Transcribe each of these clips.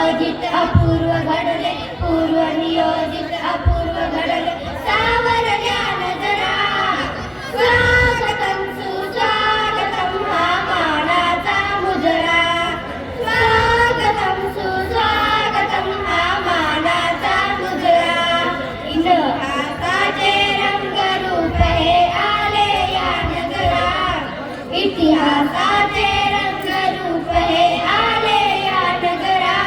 नियोजित अपूर्व घडले, पूर्व नियोजित अपूर्व घडले, सावरल्या नजरा. स्वागतम सुस्वागतम हा मानाचा मुजरा. स्वागतम सुस्वागतम हा मानाचा मुजरा. इतिहासाचे रंगरूप हे आले या नगरा. इतिहासाचे रंगरूप हे आले या नगरा.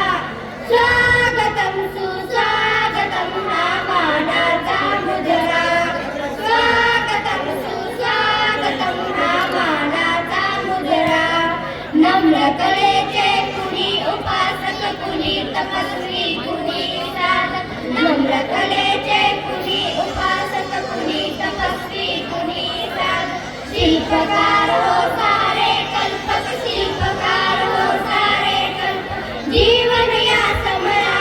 स्वागतम सुस्वागतम हा मानाचा मुजरा. स्वागतम सुस्वागतम हा मानाचा मुजरा. नम्र कलेचे कुणी उपासक, कुणी तपस्वी, कुणी साधक. नम्र कलेचे कुणी उपासक, कुणी तपस्वी, कुणी साधक. शिल्पकार हो सारे कल्पक, शिल्पकार हो सारे कल्पक, जीवन या समरा.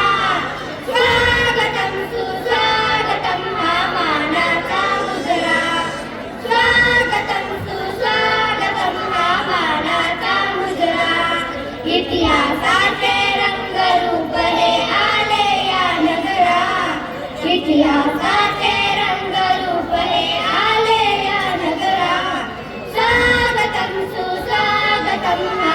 स्वागतम सुस्वागतम हा मानाचा मुजरा. स्वागतम सुस्वागतम हा मानाचा मुजरा. इतिहासाचे रंगरूप हे आले या नगरा. इतिहासाचे रंगरूप हे आले या नगरा. स्वागतम सुस्वागतम हा